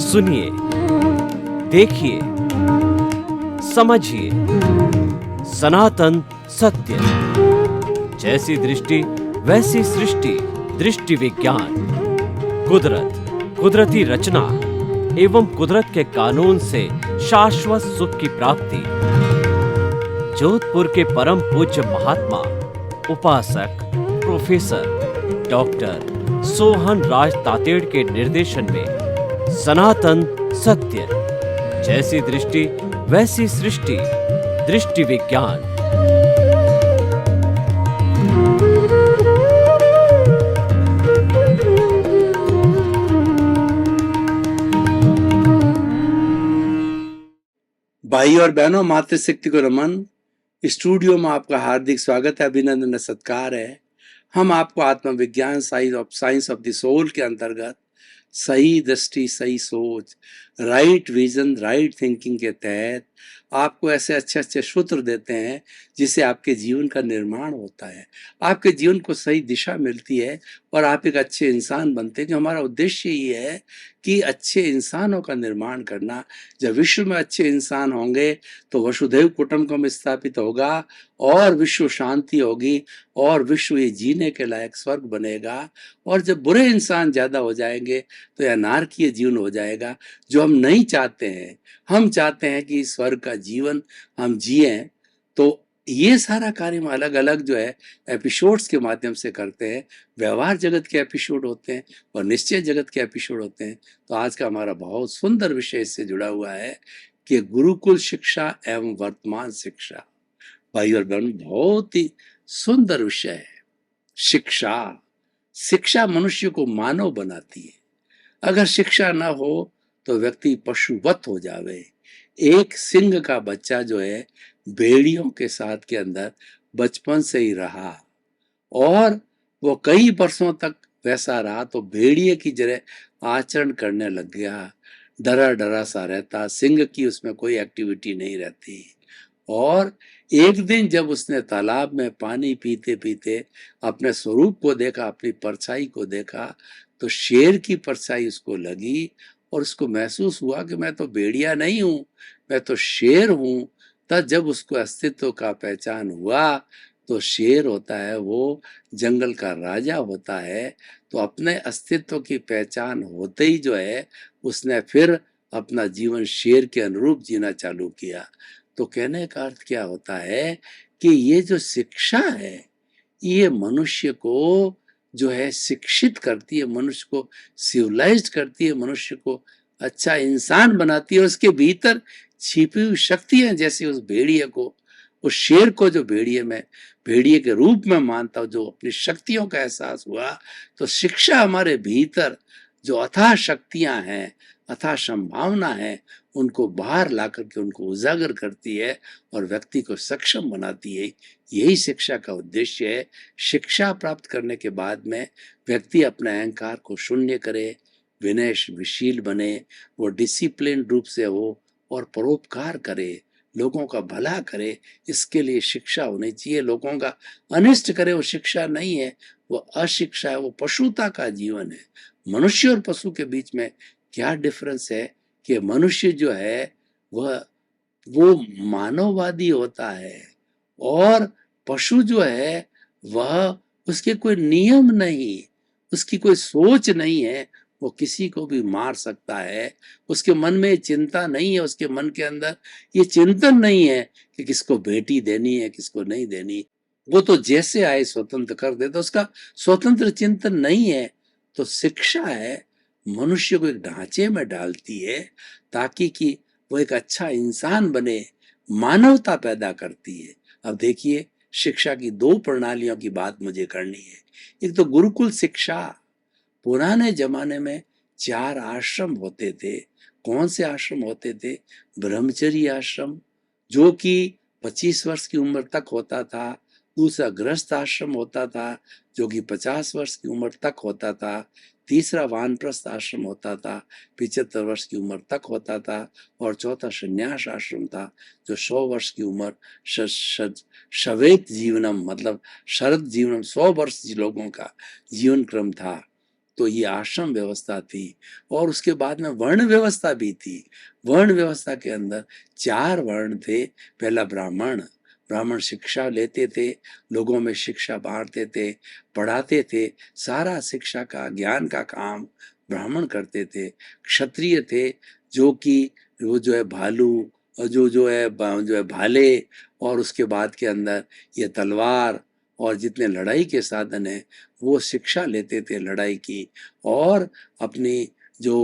सुनिए, देखिए, समझिए सनातन सत्य। जैसी दृष्टि वैसी सृष्टि, दृष्टि विज्ञान। कुदरत, कुदरती रचना एवं कुदरत के कानून से शाश्वत सुख की प्राप्ति। जोधपुर के परम पूज्य महात्मा उपासक प्रोफेसर डॉक्टर सोहन राज तातेड़ के निर्देशन में सनातन सत्य। जैसी दृष्टि वैसी सृष्टि, दृष्टि विज्ञान। भाई और बहनों, मातृशक्ति को नमन। स्टूडियो में आपका हार्दिक स्वागत है, अभिनंदन सत्कार है। हम आपको आत्मविज्ञान साइंस ऑफ द सोल के अंतर्गत सही दृष्टि, सही सोच, राइट विजन, राइट थिंकिंग के तहत आपको ऐसे अच्छे अच्छे सूत्र देते हैं जिससे आपके जीवन का निर्माण होता है, आपके जीवन को सही दिशा मिलती है और आप एक अच्छे इंसान बनते हैं। कि हमारा उद्देश्य ये है कि अच्छे इंसानों का निर्माण करना। जब विश्व में अच्छे इंसान होंगे तो वसुधैव कुटुंबकम स्थापित होगा और विश्व शांति होगी और विश्व ये जीने के लायक स्वर्ग बनेगा। और जब बुरे इंसान ज्यादा हो जाएंगे तो यह नारकीय जीवन हो जाएगा, जो हम नहीं चाहते हैं। हम चाहते हैं कि स्वर्ग का जीवन हम जिए। तो ये सारा कार्य हम अलग अलग जो है एपिसोड्स के माध्यम से करते हैं। व्यवहार जगत के एपिसोड होते हैं और निश्चय जगत के एपिसोड होते हैं। तो आज का हमारा बहुत सुंदर विषय इससे जुड़ा हुआ है कि गुरुकुल शिक्षा एवं वर्तमान शिक्षा। भाई और बहन, बहुत ही सुंदर विषय है। शिक्षा, शिक्षा मनुष्य को मानव बनाती है। अगर शिक्षा ना हो तो व्यक्ति पशुवत हो जावे। एक सिंह का बच्चा जो है भेड़ियों के साथ के अंदर बचपन से ही रहा और वो कई वर्षों तक वैसा रहा, तो भेड़िए की तरह आचरण करने लग गया। डरा डरा सा रहता, सिंह की उसमें कोई एक्टिविटी नहीं रहती। और एक दिन जब उसने तालाब में पानी पीते पीते अपने स्वरूप को देखा, अपनी परछाई को देखा, तो शेर की परछाई उसको लगी और उसको महसूस हुआ कि मैं तो भेड़िया नहीं हूं, मैं तो शेर हूं। तब जब उसको अस्तित्व का पहचान हुआ, तो शेर होता है वो जंगल का राजा होता है। तो अपने अस्तित्व की पहचान होते ही जो है उसने फिर अपना जीवन शेर के अनुरूप जीना चालू किया। तो कहने का अर्थ क्या होता है कि ये जो शिक्षा है ये मनुष्य को जो है शिक्षित करती है, मनुष्य को सिविलाइज्ड करती है, मनुष्य को अच्छा इंसान बनाती है। और उसके भीतर छिपी हुई शक्तियां, जैसे उस भेड़िए को, उस शेर को जो भेड़िए में भेड़िए के रूप में मानता हो, जो अपनी शक्तियों का एहसास हुआ, तो शिक्षा हमारे भीतर जो अथाह शक्तियां हैं, अथाह संभावना है, उनको बाहर ला करके उनको उजागर करती है और व्यक्ति को सक्षम बनाती है। यही शिक्षा का उद्देश्य है। शिक्षा प्राप्त करने के बाद में व्यक्ति अपने अहंकार को शून्य करे, विनयशील बने, वो डिसिप्लिन रूप से हो और परोपकार करे, लोगों का भला करे। इसके लिए शिक्षा होनी चाहिए। लोगों का अनिष्ट करे वो शिक्षा नहीं है, वो अशिक्षा है, वो पशुता का जीवन है। मनुष्य और पशु के बीच में क्या डिफरेंस है कि मनुष्य जो है वो मानववादी होता है और पशु जो है वह, उसके कोई नियम नहीं, उसकी कोई सोच नहीं है, वो किसी को भी मार सकता है। उसके मन में चिंता नहीं है, उसके मन के अंदर ये चिंतन नहीं है कि किसको बेटी देनी है, किसको नहीं देनी। वो तो जैसे आए स्वतंत्र कर देता, उसका स्वतंत्र चिंतन नहीं है। तो शिक्षा है मनुष्य को एक ढांचे में डालती है ताकि कि वो एक अच्छा इंसान बने, मानवता पैदा करती है। अब देखिए, शिक्षा की दो प्रणालियों की बात मुझे करनी है। एक तो गुरुकुल शिक्षा। पुराने जमाने में 4 आश्रम होते थे। कौन से आश्रम होते थे? ब्रह्मचर्य आश्रम, जो कि 25 वर्ष की उम्र तक होता था। दूसरा गृहस्थ आश्रम होता था, जो कि 50 वर्ष की उम्र तक होता था। तीसरा वानप्रस्थ आश्रम होता था, 75 वर्ष की उम्र तक होता था। और चौथा संन्यास आश्रम था, जो 100 वर्ष की उम्र, शवेत जीवनम मतलब शरद जीवनम, 100 वर्ष लोगों का जीवन क्रम था। तो ये आश्रम व्यवस्था थी, और उसके बाद में वर्ण व्यवस्था भी थी। वर्ण व्यवस्था के अंदर 4 वर्ण थे। पहला ब्राह्मण, ब्राह्मण शिक्षा लेते थे, लोगों में शिक्षा बांटते थे, पढ़ाते थे, सारा शिक्षा का ज्ञान का काम ब्राह्मण करते थे। क्षत्रिय थे, जो कि वो जो है भालू, और जो है भाले, और उसके बाद के अंदर ये तलवार और जितने लड़ाई के साधन है वो शिक्षा लेते थे लड़ाई की, और अपनी जो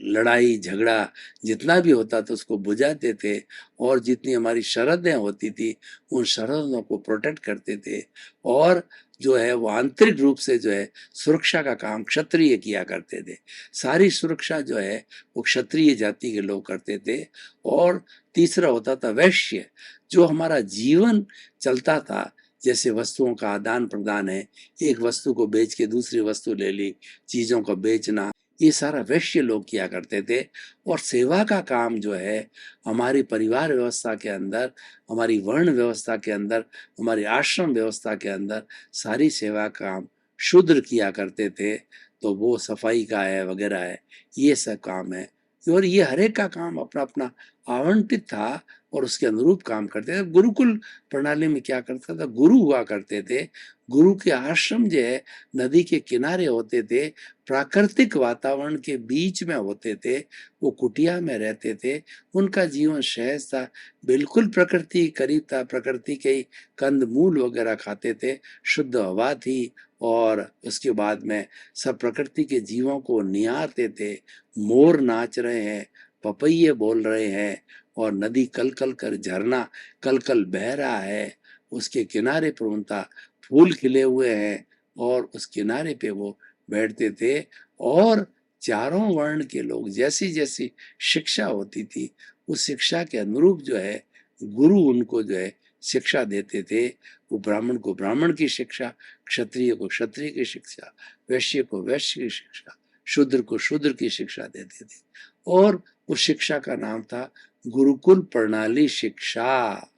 लड़ाई झगड़ा जितना भी होता था उसको बुझाते थे, और जितनी हमारी शरतें होती थी उन शरतों को प्रोटेक्ट करते थे, और जो है वो आंतरिक रूप से जो है सुरक्षा का काम क्षत्रिय किया करते थे। सारी सुरक्षा जो है वो क्षत्रिय जाति के लोग करते थे। और तीसरा होता था वैश्य, जो हमारा जीवन चलता था, जैसे वस्तुओं का आदान प्रदान है, एक वस्तु को बेच के दूसरी वस्तु ले ली, चीजों को बेचना, ये सारा वैश्य लोग किया करते थे। और सेवा का काम जो है हमारी परिवार व्यवस्था के अंदर, हमारी वर्ण व्यवस्था के अंदर, हमारी आश्रम व्यवस्था के अंदर सारी सेवा काम शूद्र किया करते थे। तो वो सफाई का है वगैरह है, ये सब काम है, और ये हर एक का काम अपना अपना आवंटित था और उसके अनुरूप काम करते थे। गुरुकुल प्रणाली में क्या करता था, गुरु हुआ करते थे। गुरु के आश्रम जो है नदी के किनारे होते थे, प्राकृतिक वातावरण के बीच में होते थे, वो कुटिया में रहते थे, उनका जीवन सहज था, बिल्कुल प्रकृति के करीब था, प्रकृति के ही कंद मूल वगैरह खाते थे, शुद्ध हवा थी, और उसके बाद में सब प्रकृति के जीवों को निहारते थे। मोर नाच रहे हैं, पपैये बोल रहे हैं, और नदी कल कल कर, झरना कल कल बह रहा है, उसके किनारे पर उनका फूल खिले हुए हैं, और उस किनारे पे वो बैठते थे। और चारों वर्ण के लोग जैसी जैसी शिक्षा होती थी उस शिक्षा के अनुरूप जो है गुरु उनको जो है शिक्षा देते थे। वो ब्राह्मण को ब्राह्मण की शिक्षा, क्षत्रिय को क्षत्रिय की शिक्षा, वैश्य को वैश्य की शिक्षा, शूद्र को शूद्र की शिक्षा देते थे। और उस शिक्षा का नाम था गुरुकुल प्रणाली शिक्षा।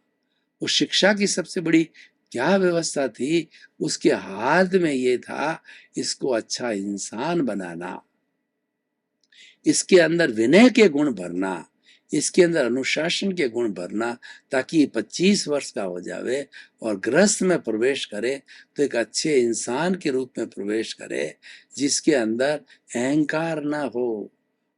उस शिक्षा की सबसे बड़ी क्या व्यवस्था थी, उसके हाथ में ये था इसको अच्छा इंसान बनाना, इसके अंदर विनय के गुण भरना, इसके अंदर अनुशासन के गुण भरना, ताकि 25 वर्ष का हो जावे और गृहस्थ में प्रवेश करे तो एक अच्छे इंसान के रूप में प्रवेश करे, जिसके अंदर अहंकार ना हो,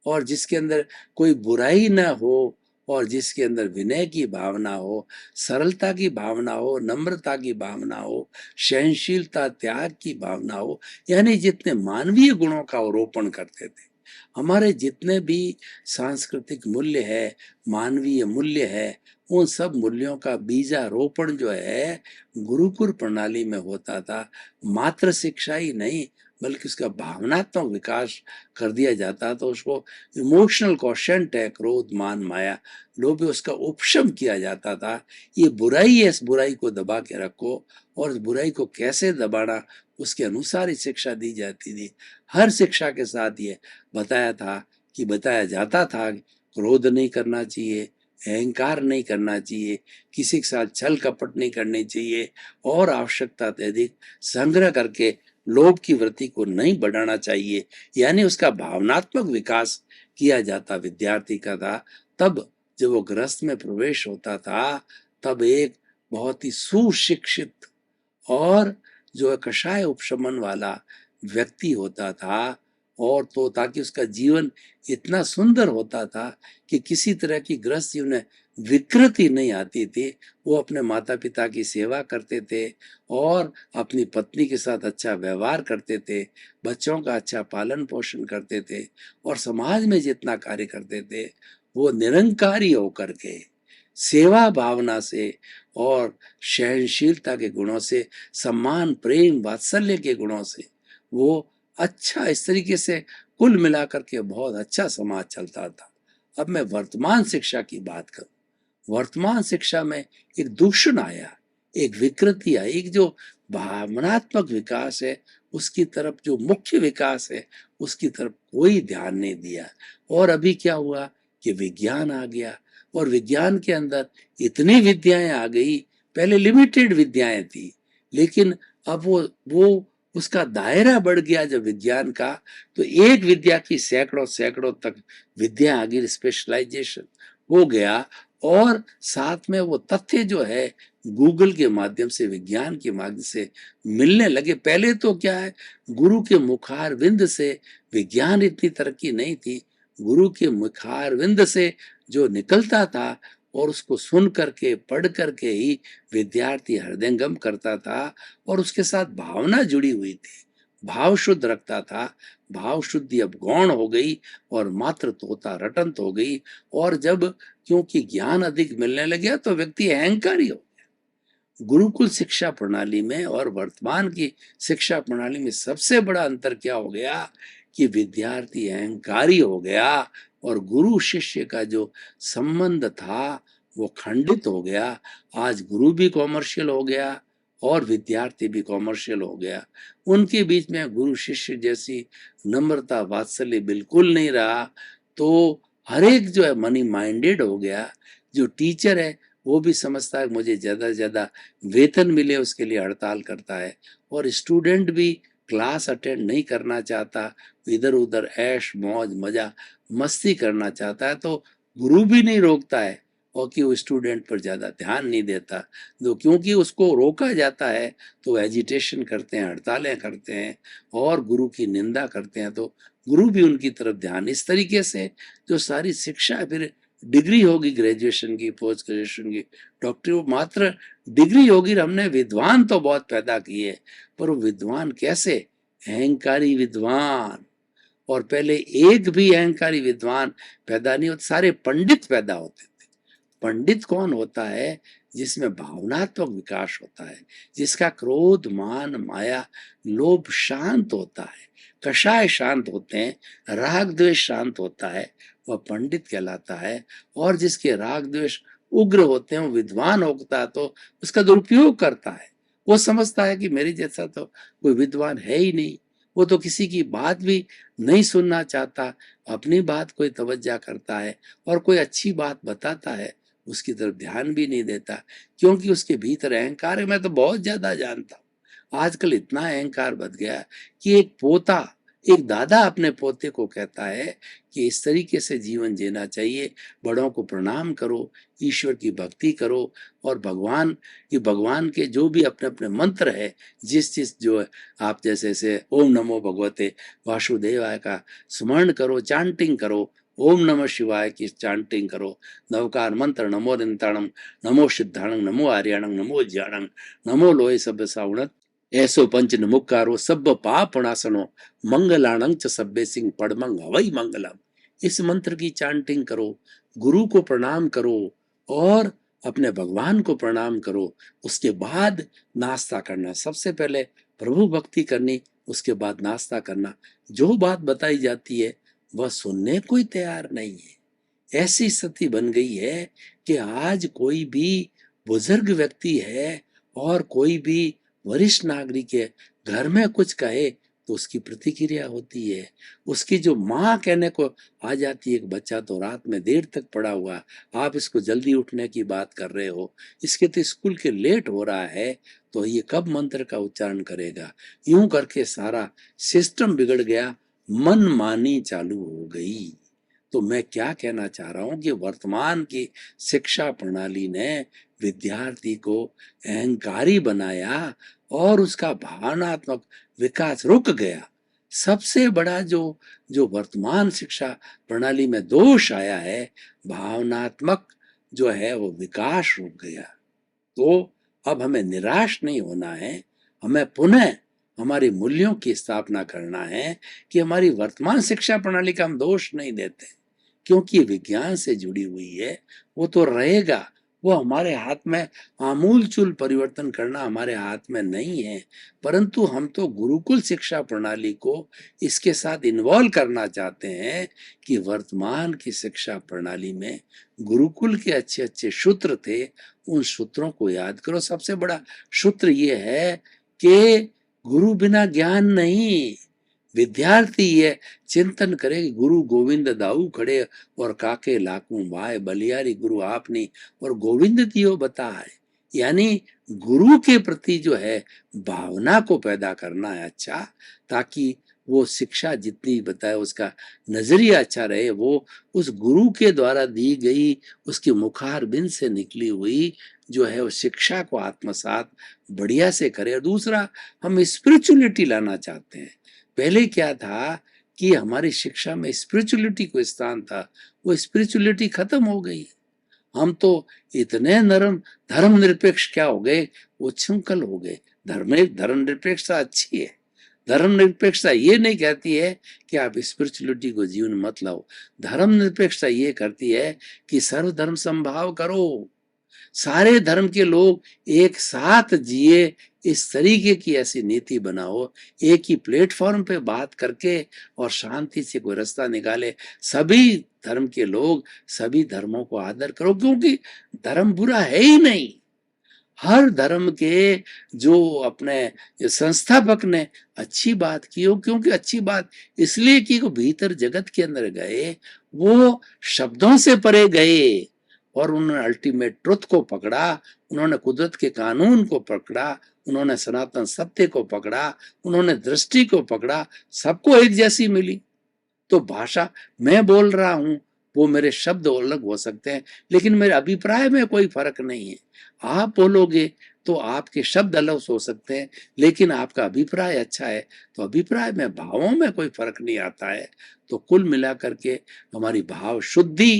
और जिसके अंदर कोई बुराई ना हो, और जिसके अंदर विनय की भावना हो, सरलता की भावना हो, नम्रता की भावना हो, सहनशीलता, त्याग की भावना हो, यानी जितने मानवीय गुणों का आरोपण करते थे। हमारे जितने भी सांस्कृतिक मूल्य है, मानवीय मूल्य है, उन सब मूल्यों का बीजारोपण जो है गुरुकुल प्रणाली में होता था। मात्र शिक्षा ही नहीं बल्कि उसका भावनात्मक विकास कर दिया जाता, तो उसको इमोशनल क्वोशंट है, क्रोध मान माया लोभ, उसका उपशम किया जाता था। ये बुराई है, इस बुराई को दबा के रखो, और इस बुराई को कैसे दबाना उसके अनुसार ही शिक्षा दी जाती थी। हर शिक्षा के साथ ये बताया जाता था क्रोध नहीं करना चाहिए, अहंकार नहीं करना चाहिए, किसी के साथ छल कपट नहीं करनी चाहिए, और आवश्यकता से अधिक संग्रह करके लोभ की वृत्ति को नहीं बढ़ाना चाहिए। यानी उसका भावनात्मक विकास किया जाता विद्यार्थी का था। तब जब वो गृहस्थ में प्रवेश होता था तब एक बहुत ही सुशिक्षित और जो है कषाय उपशमन वाला व्यक्ति होता था, और तो ताकि उसका जीवन इतना सुंदर होता था कि किसी तरह की गृहस्थ जीवन में विकृति नहीं आती थी। वो अपने माता पिता की सेवा करते थे और अपनी पत्नी के साथ अच्छा व्यवहार करते थे, बच्चों का अच्छा पालन पोषण करते थे, और समाज में जितना कार्य करते थे वो निरंकारी होकर के सेवा भावना से और सहनशीलता के गुणों से, सम्मान प्रेम वात्सल्य के गुणों से वो अच्छा इस तरीके से कुल मिलाकर के बहुत अच्छा समाज चलता था। अब मैं वर्तमान शिक्षा की बात करूं, वर्तमान शिक्षा में एक दूषण आया, एक विकृति आई, एक जो भावनात्मक विकास है उसकी तरफ, जो मुख्य विकास है उसकी तरफ कोई ध्यान नहीं दिया। और अभी क्या हुआ कि विज्ञान आ गया, और विज्ञान के अंदर इतनी विद्याएं आ गई। पहले लिमिटेड विद्याएं थी, लेकिन अब वो उसका दायरा बढ़ गया जब विज्ञान का, तो एक विद्या की सैकड़ों सैकड़ों तक विद्या आ गई, स्पेशलाइजेशन हो गया। और साथ में वो तथ्य जो है गूगल के माध्यम से, विज्ञान के माध्यम से मिलने लगे। पहले तो क्या है, गुरु के मुखार विंद से विज्ञान इतनी तरक्की नहीं थी। गुरु के मुखार विंद से जो निकलता था और उसको सुन करके पढ़ करके ही विद्यार्थी हृदयंगम करता था, और उसके साथ भावना जुड़ी हुई थी, भाव शुद्ध रखता था। भाव शुद्धि अब गौण हो गई और मात्र तोता रटंत हो गई। और जब क्योंकि ज्ञान अधिक मिलने लगा तो व्यक्ति अहंकारी हो। गुरुकुल शिक्षा प्रणाली में और वर्तमान की शिक्षा प्रणाली में सबसे बड़ा अंतर क्या हो गया कि विद्यार्थी अहंकारी हो गया, और गुरु शिष्य का जो संबंध था वो खंडित हो गया। आज गुरु भी कॉमर्शियल हो गया और विद्यार्थी भी कॉमर्शियल हो गया। उनके बीच में गुरु शिष्य जैसी नम्रता वात्सल्य बिल्कुल नहीं रहा। तो हर एक जो है मनी माइंडेड हो गया। जो टीचर है वो भी समझता है मुझे ज्यादा से ज्यादा वेतन मिले, उसके लिए हड़ताल करता है। और स्टूडेंट भी क्लास अटेंड नहीं करना चाहता, इधर उधर ऐश मौज मजा मस्ती करना चाहता है। तो गुरु भी नहीं रोकता है और कि वो स्टूडेंट पर ज्यादा ध्यान नहीं देता। तो क्योंकि उसको रोका जाता है तो एजिटेशन करते हैं, हड़तालें करते हैं और गुरु की निंदा करते हैं। तो गुरु भी उनकी तरफ ध्यान, इस तरीके से जो सारी शिक्षा फिर डिग्री होगी, ग्रेजुएशन की, पोस्ट ग्रेजुएशन की, डॉक्टरी, वो मात्र डिग्री होगी। हमने विद्वान तो बहुत पैदा किए, पर वो विद्वान कैसे? अहंकारी विद्वान। और पहले एक भी अहंकारी विद्वान पैदा नहीं होता, सारे पंडित पैदा होते थे। पंडित कौन होता है? जिसमें भावनात्मक विकास होता है, जिसका क्रोध मान माया लोभ शांत होता है, कषाय शांत होते हैं, राग द्वेष शांत होता है, वह पंडित कहलाता है। और जिसके राग द्वेष उग्र होते हैं वो विद्वान होता है, तो उसका दुरुपयोग करता है। वो समझता है कि मेरे जैसा तो कोई विद्वान है ही नहीं, वो तो किसी की बात भी नहीं सुनना चाहता, अपनी बात कोई तवज्जा करता है, और कोई अच्छी बात बताता है उसकी तरफ ध्यान भी नहीं देता, क्योंकि उसके भीतर अहंकार है। मैं तो बहुत ज्यादा जानता हूँ। आजकल इतना अहंकार बढ़ गया कि एक दादा अपने पोते को कहता है कि इस तरीके से जीवन जीना चाहिए, बड़ों को प्रणाम करो, ईश्वर की भक्ति करो, और भगवान के जो भी अपने अपने मंत्र है, जिस जो है आप जैसे ओम नमो भगवते वासुदेवाय का स्मरण करो, चांटिंग करो, ओम नमः शिवाय की चांटिंग करो, नवकार मंत्र नमो निंताणम, नमो सिद्धाणं, नमो आर्याणं, नमो ज्ञाणं, नमो लोय सब सावणत, ऐसो पंच नमुकारो सब पाप नाशनो, मंगलाणं च सब्बे सिंह पड़मंग हवई मंगलम। इस मंत्र की चांटिंग करो, गुरु को प्रणाम करो और अपने भगवान को प्रणाम करो। उसके बाद नाश्ता करना, सबसे पहले प्रभु भक्ति करनी, उसके बाद नाश्ता करना। जो बात बताई जाती है वह सुनने को ही तैयार नहीं है। ऐसी स्थिति बन गई है कि आज कोई भी बुजुर्ग व्यक्ति है और कोई भी वरिष्ठ नागरिक है, घर में कुछ कहे तो उसकी प्रतिक्रिया होती है। उसकी जो माँ कहने को आ जाती है, एक बच्चा तो रात में देर तक पड़ा हुआ, आप इसको जल्दी उठने की बात कर रहे हो, इसके तो स्कूल के लेट हो रहा है, तो ये कब मंत्र का उच्चारण करेगा? यूं करके सारा सिस्टम बिगड़ गया, मनमानी चालू हो गई। तो मैं क्या कहना चाह रहा हूं कि वर्तमान की शिक्षा प्रणाली ने विद्यार्थी को अहंकारी बनाया और उसका भावनात्मक विकास रुक गया। सबसे बड़ा जो जो वर्तमान शिक्षा प्रणाली में दोष आया है, भावनात्मक जो है वो विकास रुक गया। तो अब हमें निराश नहीं होना है, हमें पुनः हमारे मूल्यों की स्थापना करना है कि हमारी वर्तमान शिक्षा प्रणाली का हम दोष नहीं देते, क्योंकि ये विज्ञान से जुड़ी हुई है, वो तो रहेगा। वो हमारे हाथ में आमूलचूल परिवर्तन करना हमारे हाथ में नहीं है, परंतु हम तो गुरुकुल शिक्षा प्रणाली को इसके साथ इन्वॉल्व करना चाहते हैं कि वर्तमान की शिक्षा प्रणाली में गुरुकुल के अच्छे अच्छे सूत्र थे, उन सूत्रों को याद करो। सबसे बड़ा सूत्र ये है कि गुरु बिना ज्ञान नहीं। विद्यार्थी ये चिंतन करे कि गुरु गोविंद दाऊ खड़े और काके लाकू भाई, बलियारी गुरु आपनी और गोविंद दियो बता है। यानी गुरु के प्रति जो है भावना को पैदा करना है अच्छा, ताकि वो शिक्षा जितनी बताए उसका नजरिया अच्छा रहे, वो उस गुरु के द्वारा दी गई उसकी मुखारबिंद से निकली हुई जो है वो शिक्षा को आत्मसात बढ़िया से करे। और दूसरा, हम स्पिरिचुअलिटी लाना चाहते हैं। पहले क्या था कि हमारी शिक्षा में स्पिरिचुअलिटी को स्थान था, वो स्पिरिचुअलिटी खत्म हो गई। हम तो इतने नरम धर्मनिरपेक्ष क्या हो गए, उच्छृंखल हो गए। धर्मनिरपेक्षता अच्छी है। धर्मनिरपेक्षता ये नहीं कहती है कि आप स्पिरिचुअलिटी को जीवन में मत लाओ। धर्मनिरपेक्षता ये करती है कि सर्वधर्म समभाव करो, सारे धर्म के लोग एक साथ जिए, इस तरीके की ऐसी नीति बनाओ, एक ही प्लेटफॉर्म पे बात करके और शांति से कोई रास्ता निकाले। सभी धर्म के लोग सभी धर्मों को आदर करो, क्योंकि धर्म बुरा है ही नहीं। हर धर्म के जो अपने संस्थापक ने अच्छी बात की हो, क्योंकि अच्छी बात इसलिए की वो भीतर जगत के अंदर गए, वो शब्दों से परे गए और उन्होंने अल्टीमेट ट्रुथ को पकड़ा, उन्होंने कुदरत के कानून को पकड़ा, उन्होंने सनातन सत्य को पकड़ा, उन्होंने दृष्टि को पकड़ा, सबको एक जैसी मिली। तो भाषा मैं बोल रहा हूं, वो मेरे शब्द अलग हो सकते हैं, लेकिन मेरे अभिप्राय में कोई फर्क नहीं है। आप बोलोगे तो आपके शब्द अलग हो सकते हैं, लेकिन आपका अभिप्राय अच्छा है, तो अभिप्राय में भावों में कोई फर्क नहीं आता है। तो कुल मिलाकर के हमारी भाव शुद्धि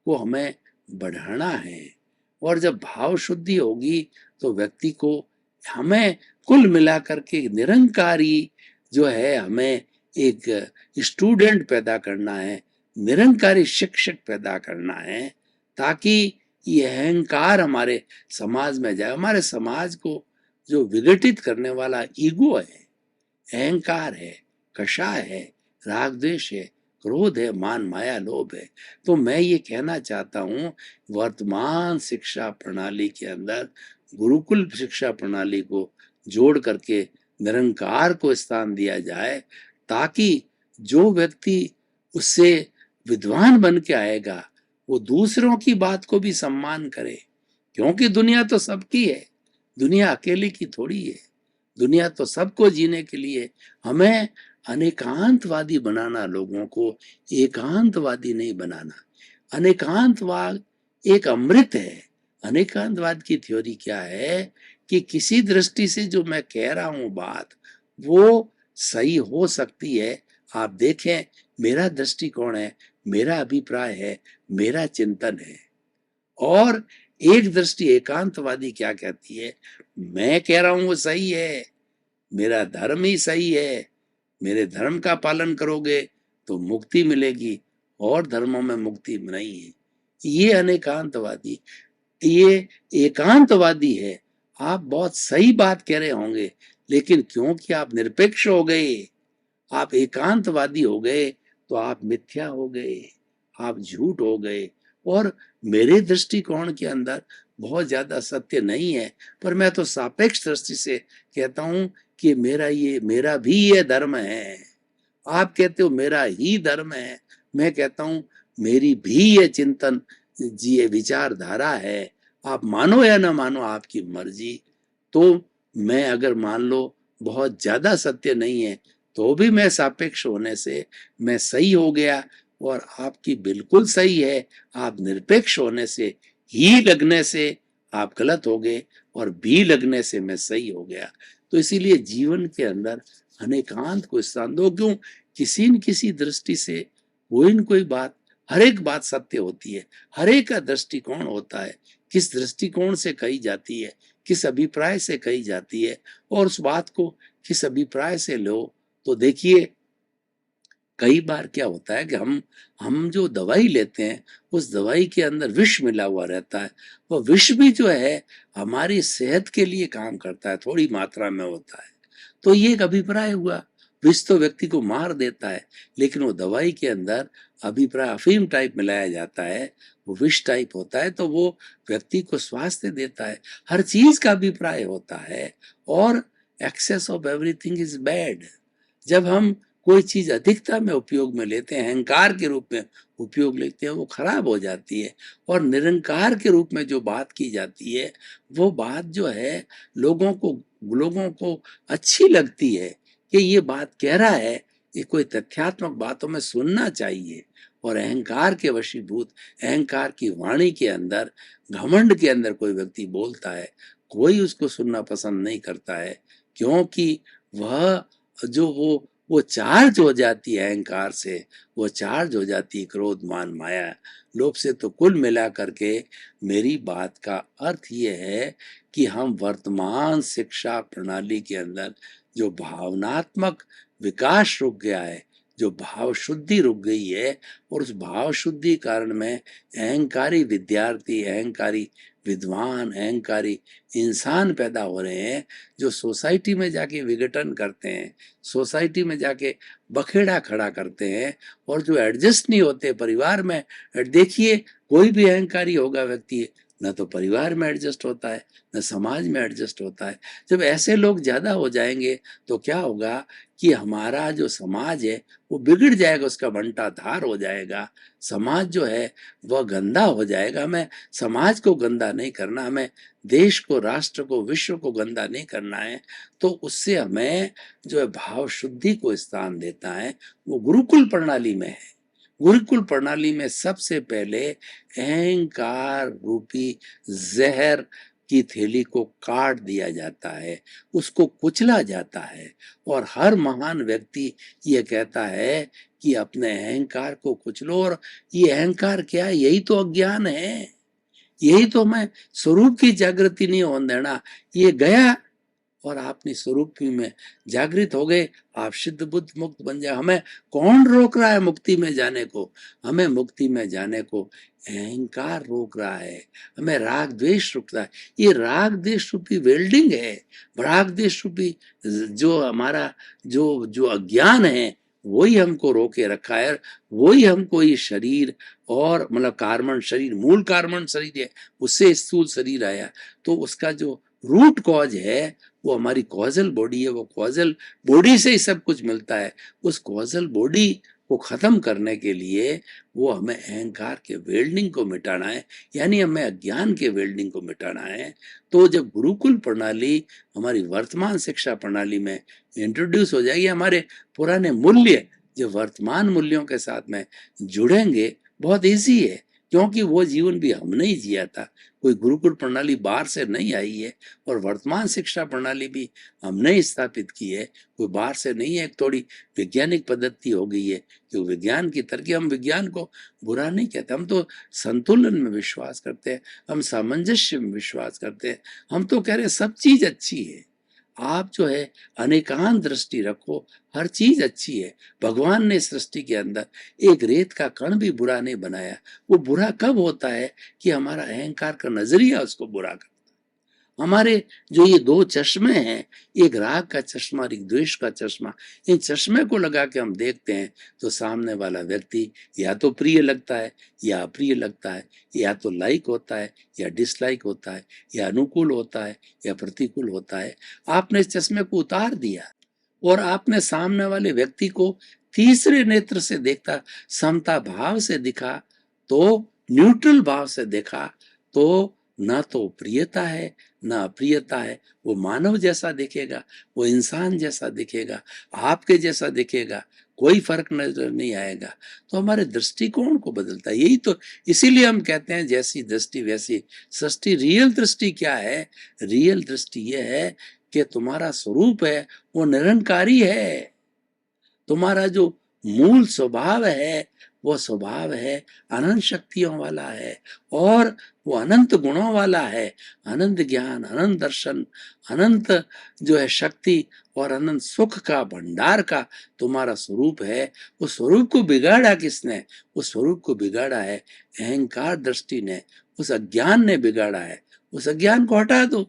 को हमें बढ़ाना है, और जब भाव शुद्धि होगी तो व्यक्ति को हमें कुल मिलाकर के निरंकारी जो है हमें एक स्टूडेंट पैदा करना है, निरंकारी शिक्षक पैदा करना है, ताकि ये अहंकार हमारे समाज में जाए। हमारे समाज को जो विघटित करने वाला ईगो है, अहंकार है, कषाय है, राग द्वेष है, क्रोध है, मान माया लोभ है। तो मैं ये कहना चाहता हूँ, वर्तमान शिक्षा प्रणाली के अंदर गुरुकुल शिक्षा प्रणाली को जोड़ करके निरंकार को स्थान दिया जाए, ताकि जो व्यक्ति उससे विद्वान बन के आएगा वो दूसरों की बात को भी सम्मान करे। क्योंकि दुनिया तो सबकी है, दुनिया अकेले की थोड़ी है, दुनिया तो सबको जीने के लिए। हमें अनेकांतवादी बनाना, लोगों को एकांतवादी नहीं बनाना। अनेकांतवाद एक अमृत है। अनेकांतवाद की थ्योरी क्या है कि किसी दृष्टि से जो मैं कह रहा हूं बात, वो सही हो सकती है। आप देखें, मेरा दृष्टिकोण है, मेरा अभिप्राय है, मेरा चिंतन है। और एक दृष्टि एकांतवादी क्या कहती है, मैं कह रहा हूं वो सही है, मेरा धर्म ही सही है, मेरे धर्म का पालन करोगे तो मुक्ति मिलेगी, और धर्मों में मुक्ति नहीं है। ये अनेकांतवादी, ये एकांतवादी है। आप बहुत सही बात कह रहे होंगे, लेकिन क्योंकि आप निरपेक्ष हो गए, आप एकांतवादी हो गए, तो आप मिथ्या हो गए, आप झूठ हो गए। और मेरे दृष्टिकोण के अंदर बहुत ज्यादा सत्य नहीं है, पर मैं तो सापेक्ष दृष्टि से कहता हूं कि मेरा भी ये धर्म है। आप कहते हो मेरा ही धर्म है, मैं कहता हूं मेरी भी ये चिंतन जी ये विचारधारा है। आप मानो या ना मानो, आपकी मर्जी। तो मैं अगर मान लो बहुत ज्यादा सत्य नहीं है, तो भी मैं सापेक्ष होने से मैं सही हो गया, और आपकी बिल्कुल सही है। आप निरपेक्ष होने से, ही लगने से आप गलत हो गए, और भी लगने से मैं सही हो गया। तो इसीलिए जीवन के अंदर अनेकांत को स्थान दो। क्यों? किसी न किसी दृष्टि से कोई न कोई बात, हर एक बात सत्य होती है। हर एक का दृष्टिकोण होता है, किस दृष्टिकोण से कही जाती है, किस अभिप्राय से कही जाती है, और उस बात को किस अभिप्राय से लो। तो देखिए, कई बार क्या होता है कि हम जो दवाई लेते हैं, उस दवाई के अंदर विष मिला हुआ रहता है। वो विष भी जो है हमारी सेहत के लिए काम करता है, थोड़ी मात्रा में होता है। तो ये एक अभिप्राय हुआ। विष तो व्यक्ति को मार देता है, लेकिन वो दवाई के अंदर अभिप्राय अफीम टाइप मिलाया जाता है, वो विष टाइप होता है, तो वो व्यक्ति को स्वास्थ्य देता है। हर चीज का अभिप्राय होता है, और excess of everything is bad. जब हम कोई चीज अधिकता में उपयोग में लेते हैं, अहंकार के रूप में उपयोग लेते हैं, वो खराब हो जाती है। और निरंकार के रूप में जो बात की जाती है वो बात जो है लोगों को अच्छी लगती है कि ये बात कह रहा है, ये कोई तथ्यात्मक बातों में सुनना चाहिए। और अहंकार के वशीभूत, अहंकार की वाणी के अंदर, घमंड के अंदर कोई व्यक्ति बोलता है, कोई उसको सुनना पसंद नहीं करता है, क्योंकि वह जो वो चार्ज हो जाती है अहंकार से, वो चार्ज हो जाती है क्रोध मान माया लोभ से। तो कुल मिला करके मेरी बात का अर्थ ये है कि हम वर्तमान शिक्षा प्रणाली के अंदर जो भावनात्मक विकास रुक गया है, जो भाव शुद्धि रुक गई है, और उस भाव शुद्धि कारण में अहंकारी विद्यार्थी, अहंकारी विद्वान, अहंकारी इंसान पैदा हो रहे हैं, जो सोसाइटी में जाके विघटन करते हैं, सोसाइटी में जाके बखेड़ा खड़ा करते हैं, और जो एडजस्ट नहीं होते परिवार में। देखिए कोई भी अहंकारी होगा व्यक्ति, न तो परिवार में एडजस्ट होता है, न समाज में एडजस्ट होता है। जब ऐसे लोग ज्यादा हो जाएंगे तो क्या होगा कि हमारा जो समाज है वो बिगड़ जाएगा, उसका बंटा धार हो जाएगा। समाज जो है वह गंदा हो जाएगा। हमें समाज को गंदा नहीं करना, हमें देश को, राष्ट्र को, विश्व को गंदा नहीं करना है। तो उससे हमें जो है भाव शुद्धि को स्थान देता है, वो गुरुकुल प्रणाली में है। गुरुकुल प्रणाली में सबसे पहले अहंकार रूपी जहर की थैली को काट दिया जाता है, उसको कुचला जाता है। और हर महान व्यक्ति ये कहता है कि अपने अहंकार को कुचलो। और ये अहंकार क्या है? यही तो अज्ञान है, यही तो हमें स्वरूप की जागृति नहीं होने देना। ये गया और आपने स्वरूप में जागृत हो गए, आप सिद्ध बुद्ध मुक्त बन जाए। हमें कौन रोक रहा है मुक्ति में जाने को? हमें मुक्ति में जाने को अहंकार रोक रहा है, हमें राग द्वेष रोक रहा है। ये राग द्वेष रूपी वेल्डिंग है, राग द्वेष रूपी जो हमारा जो जो अज्ञान है वही हमको रोके रखा है। वही हमको ये शरीर और मतलब कार्बन शरीर, मूल कार्बन शरीर है, उससे स्थूल शरीर आया। तो उसका जो रूट कॉज है वो हमारी कॉजल बॉडी है, वो कॉजल बॉडी से ही सब कुछ मिलता है। उस कॉजल बॉडी को खत्म करने के लिए वो हमें अहंकार के वेल्डिंग को मिटाना है, यानी हमें अज्ञान के वेल्डिंग को मिटाना है। तो जब गुरुकुल प्रणाली हमारी वर्तमान शिक्षा प्रणाली में इंट्रोड्यूस हो जाएगी, हमारे पुराने मूल्य जो वर्तमान मूल्यों के साथ में जुड़ेंगे, बहुत इजी है, क्योंकि वो जीवन भी हमने ही जिया था। कोई गुरुकुल प्रणाली बाहर से नहीं आई है, और वर्तमान शिक्षा प्रणाली भी हमने ही स्थापित की है, कोई बाहर से नहीं है। एक थोड़ी वैज्ञानिक पद्धति हो गई है कि विज्ञान की तरह, हम विज्ञान को बुरा नहीं कहते, हम तो संतुलन में विश्वास करते हैं, हम सामंजस्य में विश्वास करते हैं। हम तो कह रहे हैं सब चीज अच्छी है। आप जो है अनेकांत दृष्टि रखो, हर चीज अच्छी है। भगवान ने सृष्टि के अंदर एक रेत का कण भी बुरा नहीं बनाया। वो बुरा कब होता है कि हमारा अहंकार का नजरिया उसको बुरा करता है। हमारे जो ये दो चश्मे हैं, एक राग का चश्मा और एक द्वेष का चश्मा, इन चश्मे को लगा के हम देखते हैं तो सामने वाला व्यक्ति या तो प्रिय लगता है या अप्रिय लगता है, या तो लाइक होता है या डिसलाइक होता है, या अनुकूल होता है या प्रतिकूल होता है। आपने इस चश्मे को उतार दिया और आपने सामने वाले व्यक्ति को तीसरे नेत्र से देखा, समता भाव से दिखा, तो न्यूट्रल भाव से देखा, तो ना तो प्रियता है ना अप्रियता है। वो मानव जैसा दिखेगा, वो इंसान जैसा दिखेगा, आपके जैसा दिखेगा, कोई फर्क नजर नहीं आएगा। तो हमारे दृष्टिकोण को बदलता है। यही तो, इसीलिए हम कहते हैं जैसी दृष्टि वैसी सृष्टि। रियल दृष्टि क्या है? रियल दृष्टि ये है कि तुम्हारा स्वरूप है वो निरंकारी है। तुम्हारा जो मूल स्वभाव है वो स्वभाव है अनंत शक्तियों वाला है, और वो अनंत गुणों वाला है। अनंत ज्ञान, अनंत दर्शन, अनंत जो है शक्ति और अनंत सुख का भंडार का तुम्हारा स्वरूप है। उस स्वरूप को बिगाड़ा किसने? उस स्वरूप को बिगाड़ा है अहंकार दृष्टि ने, उस अज्ञान ने बिगाड़ा है। उस अज्ञान को हटा दो,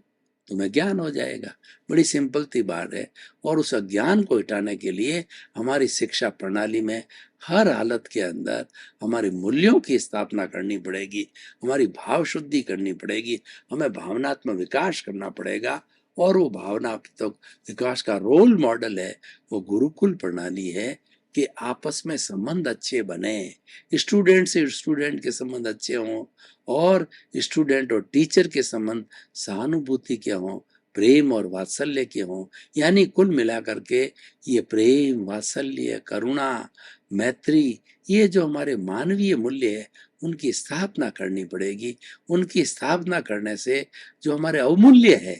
तुम्हें ज्ञान हो जाएगा। बड़ी सिंपल सी बात है। और उस अज्ञान को हटाने के लिए हमारी शिक्षा प्रणाली में हर हालत के अंदर हमारे मूल्यों की स्थापना करनी पड़ेगी, हमारी भाव शुद्धि करनी पड़ेगी, हमें भावनात्मक विकास करना पड़ेगा। और वो भावनात्मक विकास का रोल मॉडल है वो गुरुकुल प्रणाली है कि आपस में संबंध अच्छे बने, स्टूडेंट से स्टूडेंट के संबंध अच्छे हों और स्टूडेंट और टीचर के संबंध सहानुभूति के हों, प्रेम और वात्सल्य के हों। यानी कुल मिलाकर के ये प्रेम, वात्सल्य, करुणा, मैत्री, ये जो हमारे मानवीय मूल्य है उनकी स्थापना करनी पड़ेगी। उनकी स्थापना करने से जो हमारे अवमूल्य है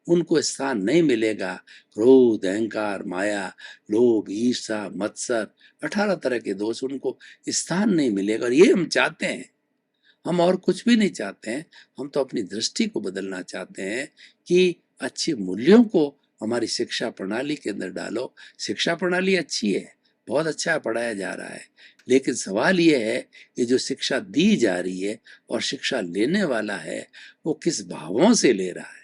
उनको स्थान नहीं मिलेगा। क्रोध, अहंकार, माया, लोभ, ईर्ष्या, मत्सर, 18 तरह के दोष, उनको स्थान नहीं मिलेगा। और ये हम चाहते हैं, हम और कुछ भी नहीं चाहते हैं। हम तो अपनी दृष्टि को बदलना चाहते हैं कि अच्छे मूल्यों को हमारी शिक्षा प्रणाली के अंदर डालो। शिक्षा प्रणाली अच्छी है, बहुत अच्छा पढ़ाया जा रहा है, लेकिन सवाल ये है कि जो शिक्षा दी जा रही है और शिक्षा लेने वाला है वो किस भावों से ले रहा है,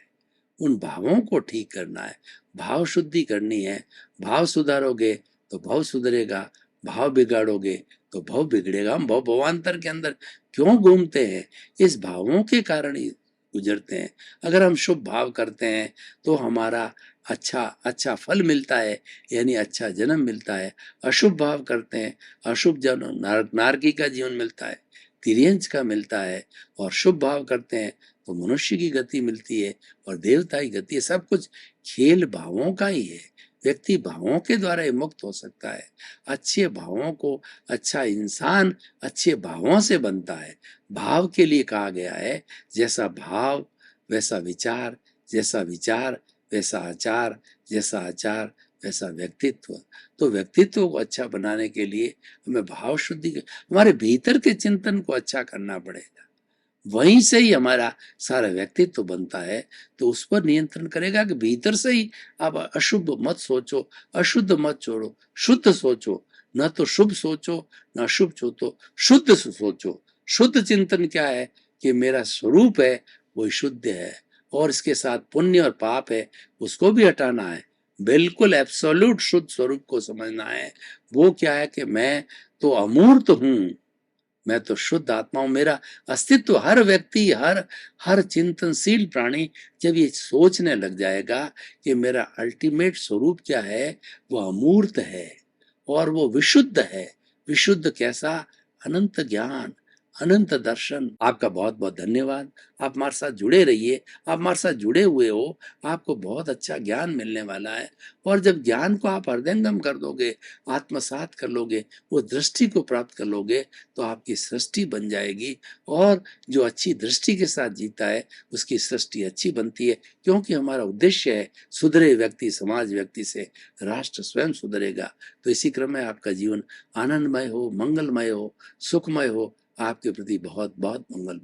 उन भावों को ठीक करना है, भाव शुद्धि करनी है। भाव सुधारोगे तो भाव सुधरेगा, भाव बिगाड़ोगे तो भाव बिगड़ेगा। हम भवांतर के अंदर क्यों घूमते हैं? इस भावों के कारण ही गुजरते हैं। अगर हम शुभ भाव करते हैं तो हमारा अच्छा फल मिलता है, यानी अच्छा जन्म मिलता है। अशुभ भाव करते हैं, अशुभ जन्म, नारकी का जीवन मिलता है, तिर्यंच का मिलता है। और शुभ भाव करते हैं तो मनुष्य की गति मिलती है और देवता की गति है। सब कुछ खेल भावों का ही है। व्यक्ति भावों के द्वारा ही मुक्त हो सकता है। अच्छे भावों को, अच्छा इंसान अच्छे भावों से बनता है। भाव के लिए कहा गया है, जैसा भाव वैसा विचार, जैसा विचार वैसा आचार, जैसा आचार वैसा व्यक्तित्व। तो व्यक्तित्व को अच्छा बनाने के लिए हमें भाव शुद्धि, हमारे भीतर के चिंतन को अच्छा करना पड़ेगा। वहीं से ही हमारा सारा व्यक्तित्व बनता है। तो उस पर नियंत्रण करेगा कि भीतर से ही आप अशुभ मत सोचो, अशुद्ध मत छोड़ो, शुद्ध सोचो। न तो शुभ सोचो न अशुभ सोचो, शुद्ध सोचो। शुद्ध चिंतन क्या है कि मेरा स्वरूप है वो शुद्ध है और इसके साथ पुण्य और पाप है उसको भी हटाना है। बिल्कुल एब्सोल्यूट शुद्ध स्वरूप को समझना है। वो क्या है कि मैं तो अमूर्त हूँ, मैं तो शुद्ध आत्मा हूं। मेरा अस्तित्व, हर व्यक्ति, हर चिंतनशील प्राणी जब ये सोचने लग जाएगा कि मेरा अल्टीमेट स्वरूप क्या है, वो अमूर्त है और वो विशुद्ध है। विशुद्ध कैसा? अनंत ज्ञान, अनंत दर्शन। आपका बहुत बहुत धन्यवाद। आप हमारे साथ जुड़े रहिए। आप हमारे साथ जुड़े हुए हो, आपको बहुत अच्छा ज्ञान मिलने वाला है। और जब ज्ञान को आप हृदयंगम कर दोगे, आत्मसात कर लोगे, वो दृष्टि को प्राप्त कर लोगे, तो आपकी सृष्टि बन जाएगी। और जो अच्छी दृष्टि के साथ जीता है उसकी सृष्टि अच्छी बनती है, क्योंकि हमारा उद्देश्य है सुधरे व्यक्ति, समाज व्यक्ति से राष्ट्र स्वयं सुधरेगा। तो इसी क्रम में आपका जीवन आनंदमय हो, मंगलमय हो, सुखमय हो। आपके प्रति बहुत बहुत मंगल।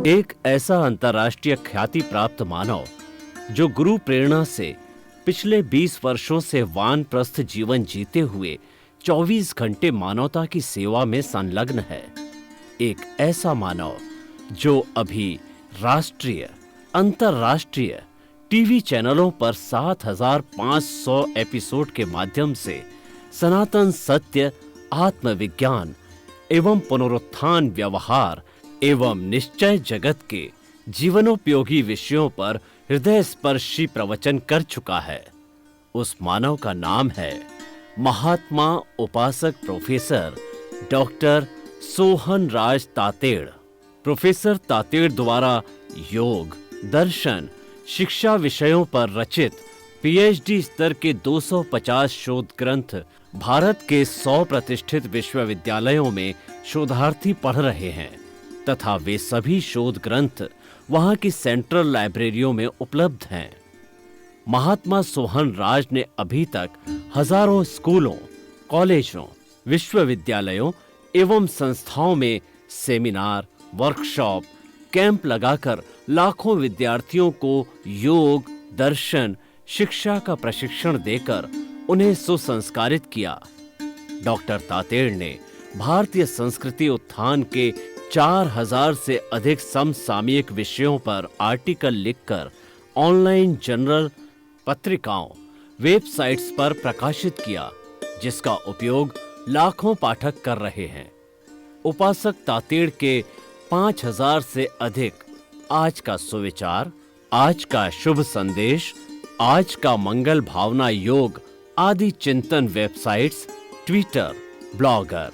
एक ऐसा अंतर्राष्ट्रीय ख्याति प्राप्त मानव जो गुरु प्रेरणा से पिछले 20 वर्षों से वानप्रस्थ जीवन जीते हुए 24 घंटे मानवता की सेवा में संलग्न है। एक ऐसा मानव जो अभी राष्ट्रीय, अंतर्राष्ट्रीय टीवी चैनलों पर 7,500 एपिसोड के माध्यम से सनातन सत्य, आत्मविज्ञान एवं पुनरुत्थान, व्यवहार एवं निश्चय जगत के जीवनोपयोगी विषयों पर हृदय स्पर्शी प्रवचन कर चुका है। उस मानव का नाम है महात्मा उपासक प्रोफेसर डॉक्टर सोहन राज तातेड़। प्रोफेसर तातेड़ द्वारा योग, दर्शन, शिक्षा विषयों पर रचित पीएचडी स्तर के 250 शोध ग्रंथ भारत के 100 प्रतिष्ठित विश्वविद्यालयों में शोधार्थी पढ़ रहे हैं तथा वे सभी शोध ग्रंथ वहां की सेंट्रल लाइब्रेरियों में उपलब्ध हैं। महात्मा सोहन राज ने अभी तक हजारों स्कूलों, कॉलेजों, विश्वविद्यालयों एवं संस्थाओं में सेमिनार, वर्कशॉप, कैंप लगाकर लाखों विद्यार्थियों को योग, दर्शन, शिक्षा का प्रशिक्षण देकर उन्हें सुसंस्कारित किया। डॉक्टर तातेड़ ने भारतीय संस्कृति उत्थान के 4000 से अधिक समसामयिक विषयों पर आर्टिकल लिखकर ऑनलाइन जर्नल, पत्रिकाओं, वेबसाइट्स पर प्रकाशित किया, जिसका उपयोग लाखों पाठक कर रहे हैं। उपासक तातेड़ के 5000 से अधिक आज का सुविचार, आज का शुभ संदेश, आज का मंगल भावना योग आदि चिंतन websites, Twitter, blogger,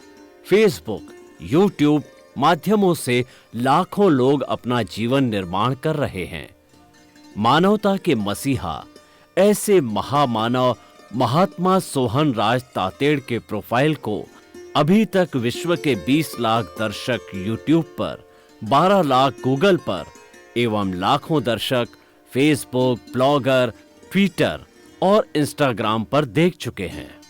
Facebook, YouTube माध्यमों से लाखों लोग अपना जीवन निर्माण कर रहे हैं। मानवता के मसीहा ऐसे महामानव महात्मा सोहन राज तातेड़ के प्रोफाइल को अभी तक विश्व के 20 लाख दर्शक यूट्यूब पर, 12 लाख गूगल पर एवं लाखों दर्शक फेसबुक, ब्लॉगर, ट्विटर और इंस्टाग्राम पर देख चुके हैं।